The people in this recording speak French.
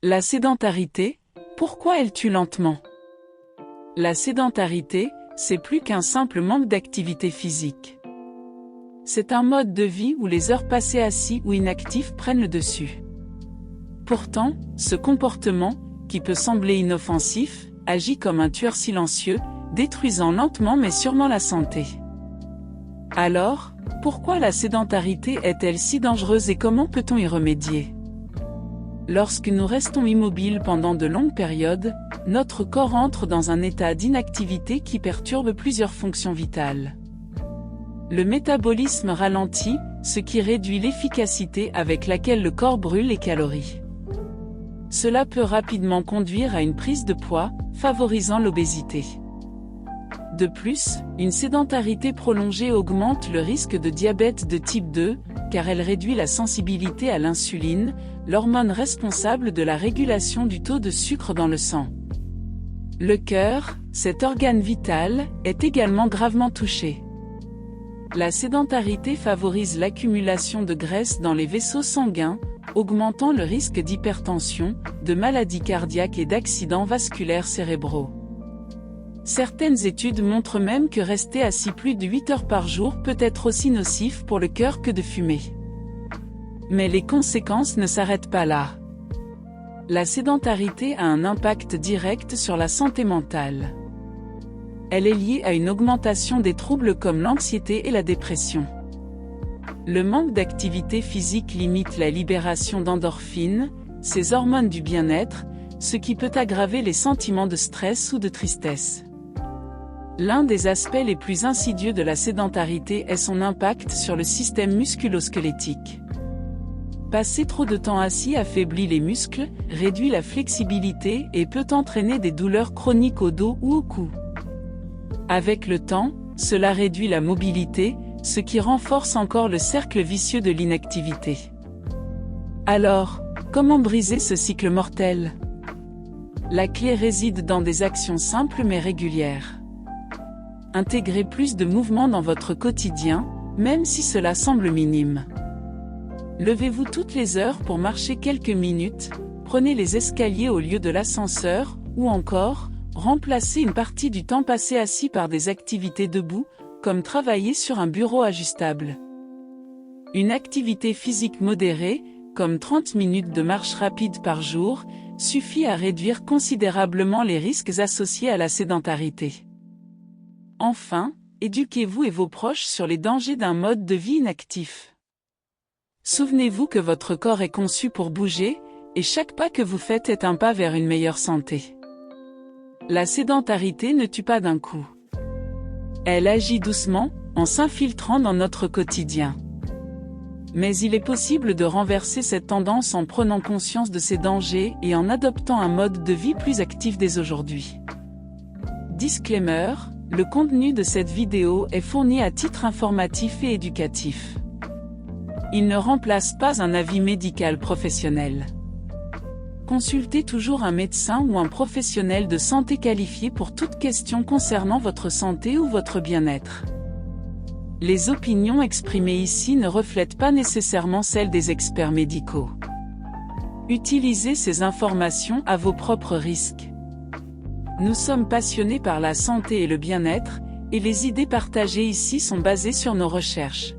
La sédentarité, pourquoi elle tue lentement? La sédentarité, c'est plus qu'un simple manque d'activité physique. C'est un mode de vie où les heures passées assis ou inactifs prennent le dessus. Pourtant, ce comportement, qui peut sembler inoffensif, agit comme un tueur silencieux, détruisant lentement mais sûrement la santé. Alors, pourquoi la sédentarité est-elle si dangereuse et comment peut-on y remédier? Lorsque nous restons immobiles pendant de longues périodes, notre corps entre dans un état d'inactivité qui perturbe plusieurs fonctions vitales. Le métabolisme ralentit, ce qui réduit l'efficacité avec laquelle le corps brûle les calories. Cela peut rapidement conduire à une prise de poids, favorisant l'obésité. De plus, une sédentarité prolongée augmente le risque de diabète de type 2, car elle réduit la sensibilité à l'insuline, l'hormone responsable de la régulation du taux de sucre dans le sang. Le cœur, cet organe vital, est également gravement touché. La sédentarité favorise l'accumulation de graisse dans les vaisseaux sanguins, augmentant le risque d'hypertension, de maladies cardiaques et d'accidents vasculaires cérébraux. Certaines études montrent même que rester assis plus de 8 heures par jour peut être aussi nocif pour le cœur que de fumer. Mais les conséquences ne s'arrêtent pas là. La sédentarité a un impact direct sur la santé mentale. Elle est liée à une augmentation des troubles comme l'anxiété et la dépression. Le manque d'activité physique limite la libération d'endorphines, ces hormones du bien-être, ce qui peut aggraver les sentiments de stress ou de tristesse. L'un des aspects les plus insidieux de la sédentarité est son impact sur le système musculo-squelettique. Passer trop de temps assis affaiblit les muscles, réduit la flexibilité et peut entraîner des douleurs chroniques au dos ou au cou. Avec le temps, cela réduit la mobilité, ce qui renforce encore le cercle vicieux de l'inactivité. Alors, comment briser ce cycle mortel? La clé réside dans des actions simples mais régulières. Intégrez plus de mouvement dans votre quotidien, même si cela semble minime. Levez-vous toutes les heures pour marcher quelques minutes, prenez les escaliers au lieu de l'ascenseur, ou encore, remplacez une partie du temps passé assis par des activités debout, comme travailler sur un bureau ajustable. Une activité physique modérée, comme 30 minutes de marche rapide par jour, suffit à réduire considérablement les risques associés à la sédentarité. Enfin, éduquez-vous et vos proches sur les dangers d'un mode de vie inactif. Souvenez-vous que votre corps est conçu pour bouger, et chaque pas que vous faites est un pas vers une meilleure santé. La sédentarité ne tue pas d'un coup. Elle agit doucement, en s'infiltrant dans notre quotidien. Mais il est possible de renverser cette tendance en prenant conscience de ses dangers et en adoptant un mode de vie plus actif dès aujourd'hui. Disclaimer, le contenu de cette vidéo est fourni à titre informatif et éducatif. Il ne remplace pas un avis médical professionnel. Consultez toujours un médecin ou un professionnel de santé qualifié pour toute question concernant votre santé ou votre bien-être. Les opinions exprimées ici ne reflètent pas nécessairement celles des experts médicaux. Utilisez ces informations à vos propres risques. Nous sommes passionnés par la santé et le bien-être, et les idées partagées ici sont basées sur nos recherches.